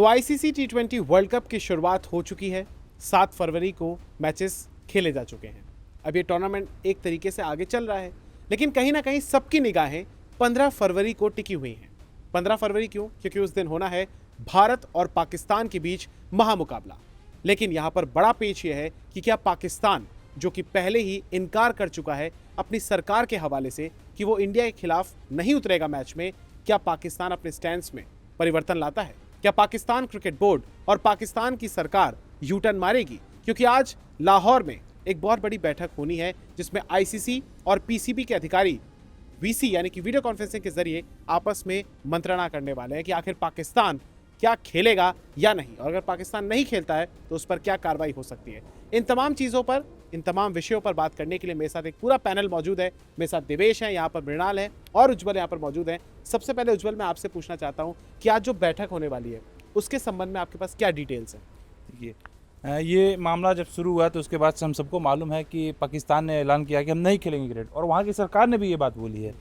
तो आईसीसी टी20 world cup की शुरुआत हो चुकी है। 7 फरवरी को मैचेस खेले जा चुके हैं। अब ये टूर्नामेंट एक तरीके से आगे चल रहा है, लेकिन कहीं ना कहीं सबकी निगाहें 15 फरवरी को टिकी हुई हैं। 15 फरवरी क्यों? क्योंकि उस दिन होना है भारत और पाकिस्तान के बीच महामुकाबला। लेकिन यहाँ पर बड़ा पेच यह है कि क्या पाकिस्तान, जो कि पहले ही इनकार कर चुका है अपनी सरकार के हवाले से कि वो इंडिया के खिलाफ नहीं उतरेगा मैच में, क्या पाकिस्तान अपने स्टैंड में परिवर्तन लाता है? क्या पाकिस्तान क्रिकेट बोर्ड और पाकिस्तान की सरकार यू टर्न मारेगी? क्योंकि आज लाहौर में एक बहुत बड़ी बैठक होनी है जिसमें आईसीसी और पीसीबी के अधिकारी वीसी यानी कि वीडियो कॉन्फ्रेंसिंग के जरिए आपस में मंत्रणा करने वाले हैं कि आखिर पाकिस्तान क्या खेलेगा या नहीं, और अगर पाकिस्तान नहीं खेलता है तो उस पर क्या कार्रवाई हो सकती है। इन तमाम चीज़ों पर, इन तमाम विषयों पर बात करने के लिए मेरे साथ एक पूरा पैनल मौजूद है। मेरे साथ देवेश है, यहाँ पर मृणाल है और उज्जवल यहाँ पर मौजूद हैं। सबसे पहले उज्जवल, मैं आपसे पूछना चाहता हूँ कि आज जो बैठक होने वाली है उसके संबंध में आपके पास क्या डिटेल्स हैं? देखिए, ये मामला जब शुरू हुआ तो उसके बाद से हम सबको मालूम है कि पाकिस्तान ने ऐलान किया कि हम नहीं खेलेंगे क्रिकेट, और वहाँ की सरकार ने भी ये बात बोली है।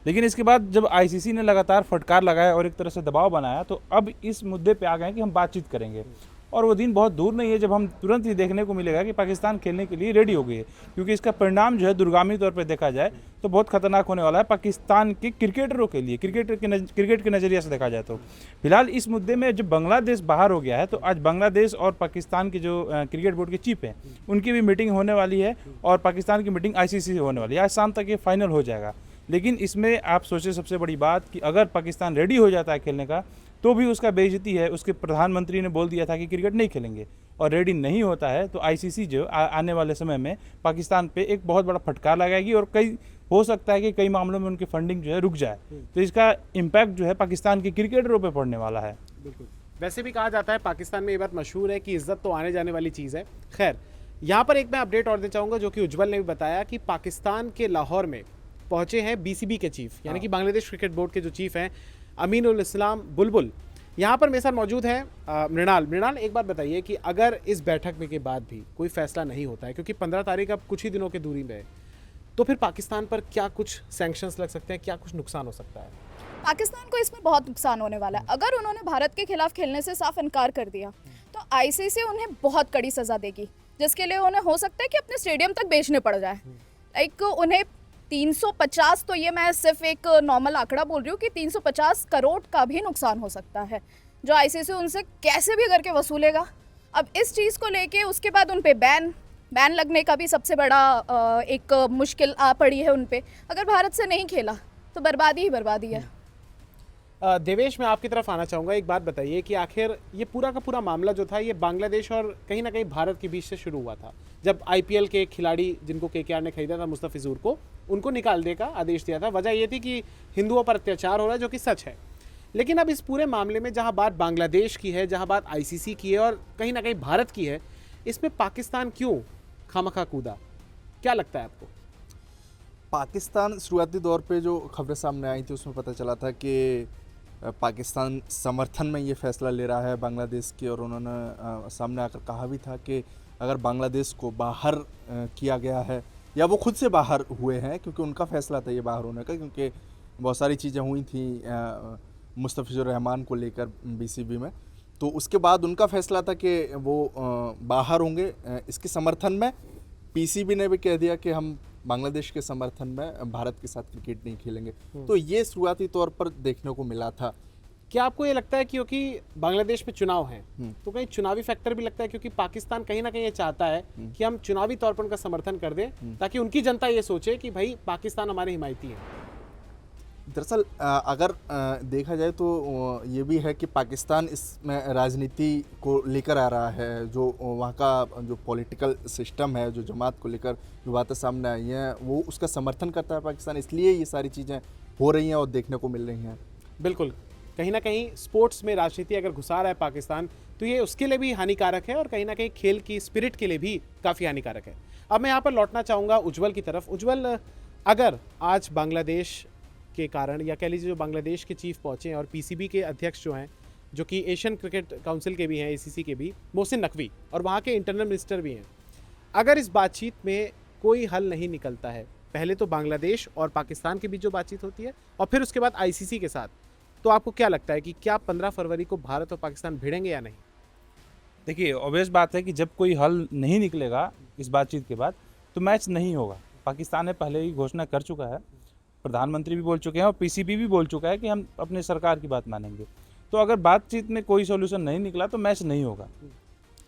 लेकिन इसके बाद जब आईसीसी ने लगातार फटकार लगाया और एक तरह से दबाव बनाया, तो अब इस मुद्दे पे आ गए कि हम बातचीत करेंगे। और वो दिन बहुत दूर नहीं है जब हम तुरंत ही देखने को मिलेगा कि पाकिस्तान खेलने के लिए रेडी हो गई है, क्योंकि इसका परिणाम जो है दूरगामी तौर पर देखा जाए तो बहुत खतरनाक होने वाला है पाकिस्तान के क्रिकेटरों के लिए, क्रिकेट के नज़रिए से देखा जाए तो। फिलहाल इस मुद्दे में जब बांग्लादेश बाहर हो गया है, तो आज बांग्लादेश और पाकिस्तान के जो क्रिकेट बोर्ड के चीफ हैं उनकी भी मीटिंग होने वाली है, और पाकिस्तान की मीटिंग आईसीसी से होने वाली है। आज शाम तक ये फाइनल हो जाएगा। लेकिन इसमें आप सोचें सबसे बड़ी बात कि अगर पाकिस्तान रेडी हो जाता है खेलने का, तो भी उसका बेइज्जती है। उसके प्रधानमंत्री ने बोल दिया था कि क्रिकेट नहीं खेलेंगे, और रेडी नहीं होता है तो आईसीसी जो आने वाले समय में पाकिस्तान पे एक बहुत बड़ा फटकार लगाएगी, और कई हो सकता है कि कई मामलों में उनकी फंडिंग जो है रुक जाए। तो इसका इम्पैक्ट जो है पाकिस्तान के क्रिकेटरों पे पड़ने वाला है। बिल्कुल। वैसे भी कहा जाता है पाकिस्तान में ये बात मशहूर है कि इज्जत तो आने जाने वाली चीज़ है। खैर, यहाँ पर एक मैं अपडेट और देना चाहूँगा जो कि उज्जवल ने भी बताया कि पाकिस्तान के लाहौर में पहुँचे हैं बीसीबी के चीफ, यानी कि बांग्लादेश क्रिकेट बोर्ड के जो चीफ हैं अमीनुल इस्लाम बुलबुल। यहाँ पर मेरे साथ मौजूद है मृणाल, एक बात बताइए कि अगर इस बैठक में के बाद भी कोई फैसला नहीं होता है, क्योंकि 15 तारीख अब कुछ ही दिनों की दूरी में है, तो फिर पाकिस्तान पर क्या कुछ सैंक्शंस लग सकते हैं, क्या कुछ नुकसान हो सकता है? पाकिस्तान को इसमें बहुत नुकसान होने वाला है। अगर उन्होंने भारत के खिलाफ खेलने से साफ इनकार कर दिया तो आईसीसी उन्हें बहुत कड़ी सजा देगी, जिसके लिए उन्हें हो सकता है कि अपने स्टेडियम तक बेचने पड़ जाए। लाइक उन्हें 350, तो ये मैं सिर्फ एक नॉर्मल आंकड़ा बोल रही हूँ कि 350 करोड़ का भी नुकसान हो सकता है, जो आईसीसी उनसे कैसे भी करके वसूलेगा। अब इस चीज़ को लेके उसके बाद उन पे बैन लगने का भी सबसे बड़ा एक मुश्किल आ पड़ी है उन पे। अगर भारत से नहीं खेला तो बर्बादी ही बर्बादी है। देवेश, मैं आपकी तरफ आना चाहूँगा। एक बात बताइए कि आखिर ये पूरा का पूरा मामला जो था ये बांग्लादेश और कहीं ना कहीं भारत के बीच से शुरू हुआ था, जब आईपीएल के खिलाड़ी जिनको केकेआर ने खरीदा था, मुस्तफिजुर को, उनको निकालने का आदेश दिया था। वजह ये थी कि हिंदुओं पर अत्याचार हो रहा है, जो कि सच है। लेकिन अब इस पूरे मामले में जहाँ बात बांग्लादेश की है, जहाँ बात आईसीसी की है और कहीं ना कहीं भारत की है, इसमें पाकिस्तान क्यों खामखा कूदा? क्या लगता है आपको? पाकिस्तान शुरुआती दौर पे जो खबरें सामने आई थी उसमें पता चला था कि पाकिस्तान समर्थन में ये फैसला ले रहा है बांग्लादेश के, और उन्होंने सामने आकर कहा भी था कि अगर बांग्लादेश को बाहर किया गया है, या वो खुद से बाहर हुए हैं, क्योंकि उनका फैसला था ये बाहर होने का, क्योंकि बहुत सारी चीज़ें हुई थी मुस्तफिजुर रहमान को लेकर बीसीबी में, तो उसके बाद उनका फैसला था कि वो बाहर होंगे। इसके समर्थन में पीसीबी ने भी कह दिया कि हम बांग्लादेश के समर्थन में भारत के साथ क्रिकेट नहीं खेलेंगे। तो ये शुरुआती तौर पर देखने को मिला था। क्या आपको ये लगता है क्योंकि बांग्लादेश में चुनाव है तो कहीं चुनावी फैक्टर भी लगता है, क्योंकि पाकिस्तान कहीं ना कहीं ये चाहता है कि हम चुनावी तौर पर उनका समर्थन कर दें, ताकि उनकी जनता ये सोचे कि भाई पाकिस्तान हमारे हिमायती है? दरअसल अगर देखा जाए तो ये भी है कि पाकिस्तान इसमें राजनीति को लेकर आ रहा है। जो वहाँ का जो पॉलिटिकल सिस्टम है, जो जमात को लेकर जो बातें सामने आई हैं, वो उसका समर्थन करता है पाकिस्तान, इसलिए ये सारी चीज़ें हो रही हैं और देखने को मिल रही हैं। बिल्कुल, कहीं ना कहीं स्पोर्ट्स में राजनीति अगर घुसा रहा है पाकिस्तान, तो ये उसके लिए भी हानिकारक है और कहीं ना कहीं खेल की स्पिरिट के लिए भी काफ़ी हानिकारक है। अब मैं यहाँ पर लौटना चाहूँगा उज्जवल की तरफ। उज्जवल, अगर आज बांग्लादेश के कारण, या कह लीजिए जो बांग्लादेश के चीफ पहुँचे हैं और पीसीबी के अध्यक्ष जो हैं, जो कि एशियन क्रिकेट काउंसिल के भी हैं, एसीसी के भी, मोहसिन नकवी, और वहाँ के इंटरनल मिनिस्टर भी हैं, अगर इस बातचीत में कोई हल नहीं निकलता है, पहले तो बांग्लादेश और पाकिस्तान के बीच जो बातचीत होती है और फिर उसके बाद आईसीसी के साथ, तो आपको क्या लगता है कि क्या 15 फरवरी को भारत और पाकिस्तान भिड़ेंगे या नहीं? देखिए ऑब्वियस बात है कि जब कोई हल नहीं निकलेगा इस बातचीत के बाद तो मैच नहीं होगा। पाकिस्तान ने पहले ही घोषणा कर चुका है, प्रधानमंत्री भी बोल चुके हैं और पीसीबी भी बोल चुका है कि हम अपने सरकार की बात मानेंगे। तो अगर बातचीत में कोई सॉल्यूशन नहीं निकला तो मैच नहीं होगा।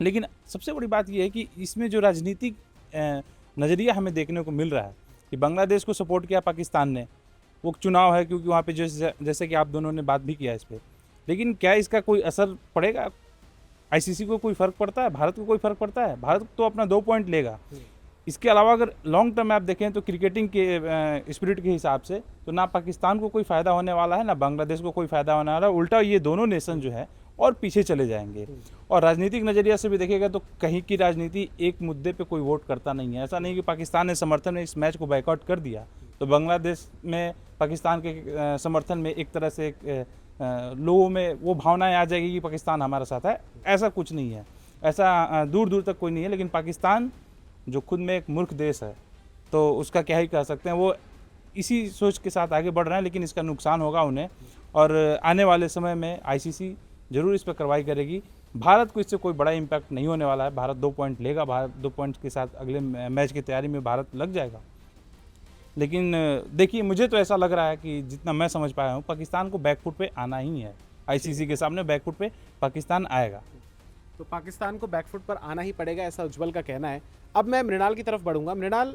लेकिन सबसे बड़ी बात यह है कि इसमें जो राजनीतिक नज़रिया हमें देखने को मिल रहा है कि बांग्लादेश को सपोर्ट किया पाकिस्तान ने, वो चुनाव है क्योंकि वहाँ पे जैसे कि आप दोनों ने बात भी किया इस पर, लेकिन क्या इसका कोई असर पड़ेगा? आईसीसी को कोई फ़र्क पड़ता है? भारत को कोई फ़र्क पड़ता है? भारत तो अपना 2 पॉइंट लेगा। इसके अलावा अगर लॉन्ग टर्म में आप देखें तो क्रिकेटिंग के स्पिरिट के हिसाब से तो ना पाकिस्तान को कोई फ़ायदा होने वाला है ना बांग्लादेश को कोई फ़ायदा होने वाला है। उल्टा ये दोनों नेशन जो है और पीछे चले जाएंगे। और राजनीतिक नज़रिया से भी देखेगा तो कहीं की राजनीति एक मुद्दे पे कोई वोट करता नहीं है। ऐसा नहीं कि पाकिस्तान ने समर्थन में इस मैच को बायकॉट कर दिया तो बांग्लादेश में पाकिस्तान के समर्थन में एक तरह से लोगों में वो भावनाएं आ जाएगी कि पाकिस्तान हमारे साथ है। ऐसा कुछ नहीं है, ऐसा दूर दूर तक कोई नहीं है। लेकिन पाकिस्तान जो खुद में एक मूर्ख देश है तो उसका क्या ही कह सकते हैं, वो इसी सोच के साथ आगे बढ़ रहे हैं। लेकिन इसका नुकसान होगा उन्हें और आने वाले समय में आईसीसी ज़रूर इस पर कार्रवाई करेगी। भारत को इससे कोई बड़ा इम्पैक्ट नहीं होने वाला है। भारत 2 पॉइंट लेगा, भारत 2 पॉइंट के साथ अगले मैच की तैयारी में भारत लग जाएगा। लेकिन देखिए मुझे तो ऐसा लग रहा है कि जितना मैं समझ पाया हूँ पाकिस्तान को बैकफुट पे आना ही है। आईसीसी के सामने बैकफुट पे पाकिस्तान आएगा। तो पाकिस्तान को बैकफुट पर आना ही पड़ेगा, ऐसा उज्जवल का कहना है। अब मैं मृणाल की तरफ बढ़ूंगा। मृणाल,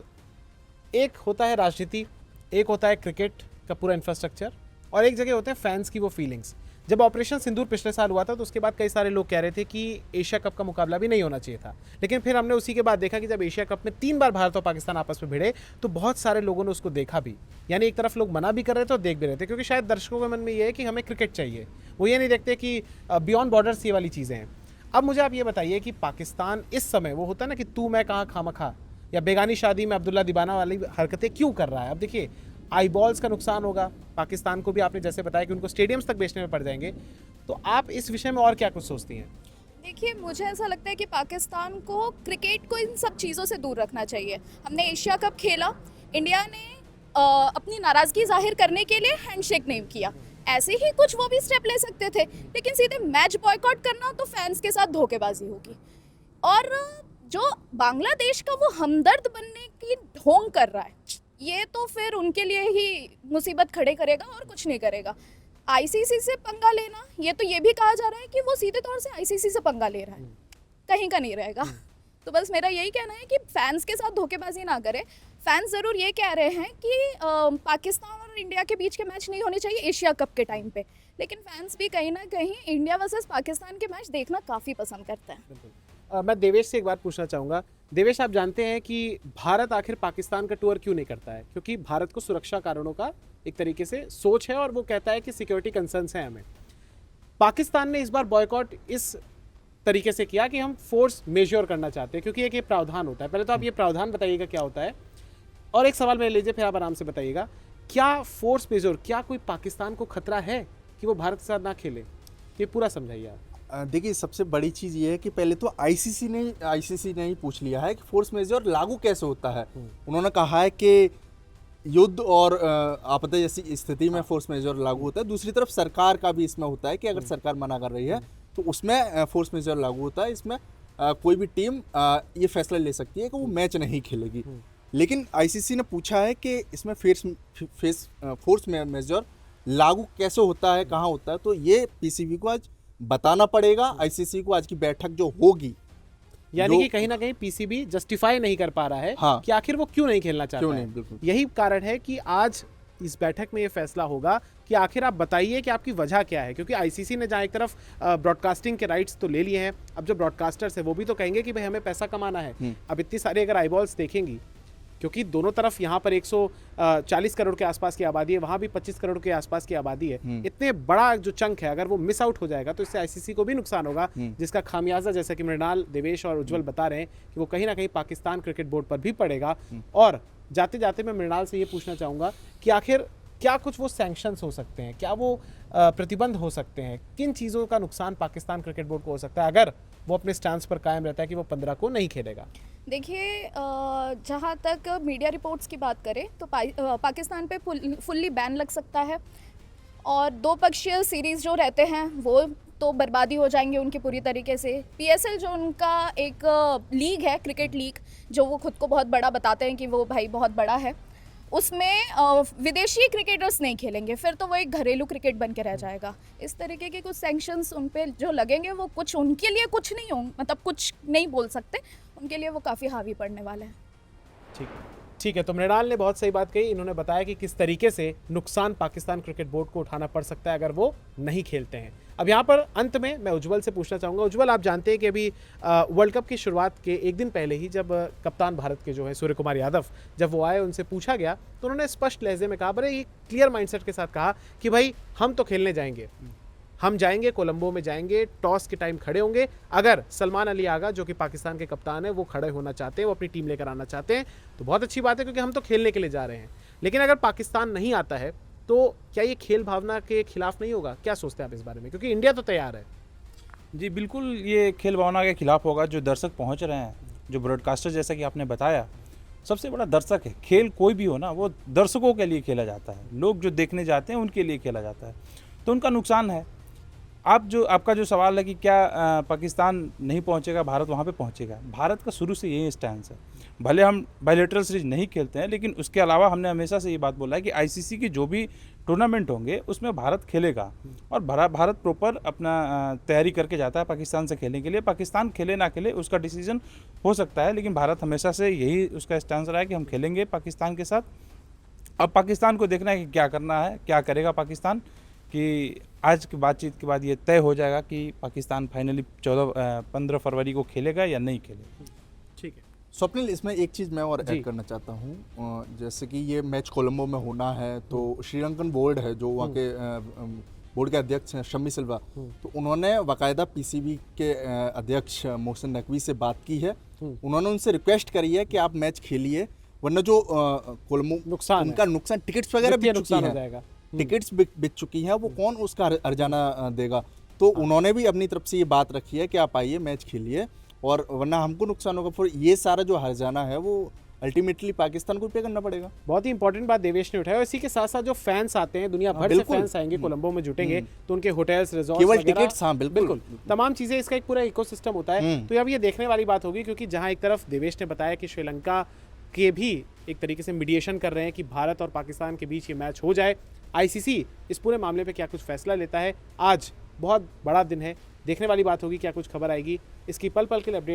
एक होता है राजनीति, एक होता है क्रिकेट का पूरा इंफ्रास्ट्रक्चर और एक जगह होते हैं फैंस की वो फीलिंग्स। जब ऑपरेशन सिंदूर पिछले साल हुआ था तो उसके बाद कई सारे लोग कह रहे थे कि एशिया कप का मुकाबला भी नहीं होना चाहिए था। लेकिन फिर हमने उसी के बाद देखा कि जब एशिया कप में 3 बार भारत और पाकिस्तान आपस में भिड़े तो बहुत सारे लोगों ने उसको देखा भी। यानी एक तरफ लोग मना भी कर रहे थे और देख भी रहे थे, क्योंकि शायद दर्शकों के मन में ये है कि हमें क्रिकेट चाहिए। वो ये नहीं देखते कि बियॉन्ड बॉर्डर्स ये वाली चीज़ें हैं। अब मुझे आप ये बताइए कि पाकिस्तान इस समय वो होता है ना कि तू मैं कहाँ खामखा या बेगानी शादी में अब्दुल्ला दीवाना वाली हरकतें क्यों कर रहा है? अब देखिए आई बॉल्स का नुकसान होगा पाकिस्तान को भी, आपने जैसे बताया कि उनको स्टेडियम्स तक बेचने में पड़ जाएंगे। तो आप इस विषय में और क्या कुछ सोचती हैं? देखिए, मुझे ऐसा लगता है कि पाकिस्तान को क्रिकेट को इन सब चीज़ों से दूर रखना चाहिए। हमने एशिया कप खेला, इंडिया ने अपनी नाराज़गी जाहिर करने के लिए हैंडशेक नहीं किया। ऐसे ही कुछ वो भी स्टेप ले सकते थे, लेकिन सीधे मैच बॉयकॉट करना तो फैंस के साथ धोखेबाजी होगी। और जो बांग्लादेश का वो हमदर्द बनने की ढोंग कर रहा है, ये तो फिर उनके लिए ही मुसीबत खड़े करेगा और कुछ नहीं करेगा। आईसीसी से पंगा लेना, ये तो ये भी कहा जा रहा है कि वो सीधे तौर से आईसीसी से पंगा ले रहा है, कहीं का नहीं रहेगा। तो बस मेरा यही कहना है कि फैंस के साथ धोखेबाजी ना करें। फैंस ज़रूर ये कह रहे हैं कि पाकिस्तान और इंडिया के बीच के मैच नहीं होने चाहिए एशिया कप के टाइम पे, लेकिन फैंस भी कहीं ना कहीं इंडिया वर्सेस पाकिस्तान के मैच देखना काफ़ी पसंद करते हैं। मैं देवेश से एक बात पूछना चाहूँगा। देवेश, आप जानते हैं कि भारत आखिर पाकिस्तान का टूर क्यों नहीं करता है? क्योंकि भारत को सुरक्षा कारणों का एक तरीके से सोच है और वो कहता है कि सिक्योरिटी कंसर्न्स हैं हमें। पाकिस्तान ने इस बार बॉयकॉट इस तरीके से किया कि हम फोर्स मेजर करना चाहते हैं, क्योंकि एक ये प्रावधान होता है। पहले तो आप ये प्रावधान बताइएगा क्या होता है, और एक सवाल मेरे लीजिए, फिर आप आराम से बताइएगा। क्या फोर्स मेजर, क्या कोई पाकिस्तान को खतरा है कि वो भारत के साथ ना खेले? ये पूरा समझाइए आप। देखिए, सबसे बड़ी चीज़ ये है कि पहले तो आईसीसी ने ही पूछ लिया है कि फोर्स मेजर लागू कैसे होता है। उन्होंने कहा है कि युद्ध और आपदा जैसी स्थिति में फोर्स मेजर लागू होता है। दूसरी तरफ सरकार का भी इसमें होता है कि अगर सरकार मना कर रही है तो उसमें फोर्स मेजर लागू होता है। इसमें कोई भी टीम ये फैसला ले सकती है कि वो मैच नहीं खेलेगी। लेकिन आईसीसी ने पूछा है कि इसमें फोर्स मेजर लागू कैसे होता है, कहाँ होता है, तो ये पीसीबी को आज बताना पड़ेगा। आईसीसी को आज की बैठक जो होगी, यानी कि कहीं ना कहीं पीसीबी जस्टिफाई नहीं कर पा रहा है हाँ, कि आखिर वो क्यों नहीं खेलना चाहता क्यों है। नहीं, बिल्कुल। यही कारण है कि आज इस बैठक में ये फैसला होगा कि आखिर आप बताइए कि आपकी वजह क्या है। क्योंकि आईसीसी ने जहाँ एक तरफ ब्रॉडकास्टिंग के राइट्स तो ले लिए हैं, अब जो ब्रॉडकास्टर्स है वो भी तो कहेंगे कि भाई हमें पैसा कमाना है। अब इतनी सारी अगर आईबॉल्स देखेंगी, क्योंकि दोनों तरफ यहाँ पर 140 करोड़ के आसपास की आबादी है, वहाँ भी 25 करोड़ के आसपास की आबादी है। इतने बड़ा जो चंक है, अगर वो मिस आउट हो जाएगा तो इससे आईसीसी को भी नुकसान होगा, जिसका खामियाजा जैसा कि मृणाल, देवेश और उज्जवल बता रहे हैं कि वो कहीं ना कहीं पाकिस्तान क्रिकेट बोर्ड पर भी पड़ेगा। और जाते जाते मैं मृणाल से ये पूछना चाहूँगा कि आखिर क्या कुछ वो सैंक्शंस हो सकते हैं, क्या वो प्रतिबंध हो सकते हैं, किन चीज़ों का नुकसान पाकिस्तान क्रिकेट बोर्ड को हो सकता है अगर वो अपने स्टैंड पर कायम रहता है कि वो 15 को नहीं खेलेगा? देखिए, जहाँ तक मीडिया रिपोर्ट्स की बात करें तो पाकिस्तान पे फुल्ली बैन लग सकता है। और दो पक्षीय सीरीज़ जो रहते हैं वो तो बर्बादी हो जाएंगे उनकी पूरी तरीके से। पीएसएल जो उनका एक लीग है, क्रिकेट लीग, जो वो खुद को बहुत बड़ा बताते हैं कि वो भाई बहुत बड़ा है, उसमें विदेशी क्रिकेटर्स नहीं खेलेंगे, फिर तो वो एक घरेलू क्रिकेट बन के रह जाएगा। इस तरीके के कुछ सैंक्शंस उन पे जो लगेंगे वो कुछ उनके लिए कुछ नहीं होंगे, मतलब कुछ नहीं बोल सकते, उनके लिए वो काफ़ी हावी पड़ने वाले हैं। ठीक है, तो मृणाल ने बहुत सही बात कही। इन्होंने बताया कि किस तरीके से नुकसान पाकिस्तान क्रिकेट बोर्ड को उठाना पड़ सकता है अगर वो नहीं खेलते हैं। अब यहाँ पर अंत में मैं उज्जवल से पूछना चाहूँगा। उज्जवल, आप जानते हैं कि अभी वर्ल्ड कप की शुरुआत के एक दिन पहले ही जब कप्तान भारत के जो है सूर्य कुमार यादव, जब वो आए, उनसे पूछा गया तो उन्होंने स्पष्ट लहजे में कहा, बड़े ये क्लियर माइंडसेट के साथ कहा कि भाई हम तो खेलने जाएंगे, हम जाएंगे, कोलंबो में जाएंगे, टॉस के टाइम खड़े होंगे। अगर सलमान अली आगा जो कि पाकिस्तान के कप्तान है वो खड़े होना चाहते हैं, वो अपनी टीम लेकर आना चाहते हैं तो बहुत अच्छी बात है, क्योंकि हम तो खेलने के लिए जा रहे हैं। लेकिन अगर पाकिस्तान नहीं आता है तो क्या ये खेल भावना के खिलाफ नहीं होगा? क्या सोचते हैं आप इस बारे में, क्योंकि इंडिया तो तैयार है। जी बिल्कुल, ये खेल भावना के खिलाफ होगा। जो दर्शक पहुंच रहे हैं, जो ब्रॉडकास्टर जैसा कि आपने बताया, सबसे बड़ा दर्शक है। खेल कोई भी हो ना, वो दर्शकों के लिए खेला जाता है, लोग जो देखने जाते हैं उनके लिए खेला जाता है, तो उनका नुकसान है। आपका जो सवाल है कि क्या पाकिस्तान नहीं पहुंचेगा, भारत वहां पे पहुंचेगा, भारत का शुरू से यही स्टैंस है। भले हम बायलैटरल सीरीज नहीं खेलते हैं, लेकिन उसके अलावा हमने हमेशा से ये बात बोला है कि आईसीसी के जो भी टूर्नामेंट होंगे उसमें भारत खेलेगा, और भारत प्रॉपर अपना तैयारी करके जाता है पाकिस्तान से खेलने के लिए। पाकिस्तान खेले ना खेले उसका डिसीजन हो सकता है, लेकिन भारत हमेशा से यही उसका स्टैंस रहा है कि हम खेलेंगे पाकिस्तान के साथ। अब पाकिस्तान को देखना है कि क्या करना है, क्या करेगा पाकिस्तान, कि आज की बातचीत के बाद ये तय हो जाएगा कि पाकिस्तान फाइनली 15 फरवरी को खेलेगा या नहीं खेलेगा। ठीक है स्वप्निल, इसमें एक चीज़ मैं और ऐड करना चाहता हूँ। जैसे कि ये मैच कोलंबो में होना है, तो श्रीलंकन बोर्ड है जो वहाँ के बोर्ड के अध्यक्ष हैं शम्मी सिल्वा, तो उन्होंने बाकायदा पीसीबी के अध्यक्ष मोहसिन नकवी से बात की है। उन्होंने उनसे रिक्वेस्ट करी है कि आप मैच खेलिए, वरना जो कोलंबो नुकसान उनका नुकसान, टिकट्स वगैरह बिक चुकी हो है, जाएगा, टिकट्स बिक चुकी हैं, वो कौन उसका हर्जाना देगा। तो उन्होंने भी अपनी तरफ से ये बात रखी है कि आप आइए, मैच खेलिए, और वरना हमको नुकसान होगा। फिर ये सारा जो हर्जाना है वो अल्टीमेटली पाकिस्तान को पे करना पड़ेगा। बहुत ही इंपॉर्टेंट बात देवेश ने उठाया। और इसी के साथ साथ जो फैंस आते हैं, दुनिया भर से फैंस आएंगे, कोलंबो में जुटेंगे, तो उनके होटल्स, रिजॉर्ट्स, केवल टिकट्स, हाँ बिल्कुल तमाम चीजें, इसका एक पूरा इकोसिस्टम होता है। तो अब ये देखने वाली बात होगी, क्योंकि जहां एक तरफ देवेश ने बताया कि श्रीलंका के भी एक तरीके से मीडिएशन कर रहे हैं कि भारत और पाकिस्तान के बीच ये मैच हो जाए, आईसीसी इस पूरे मामले पे क्या कुछ फैसला लेता है। आज बहुत बड़ा दिन है, देखने वाली बात होगी क्या कुछ खबर आएगी। इसकी पल पल के लिए अपडेट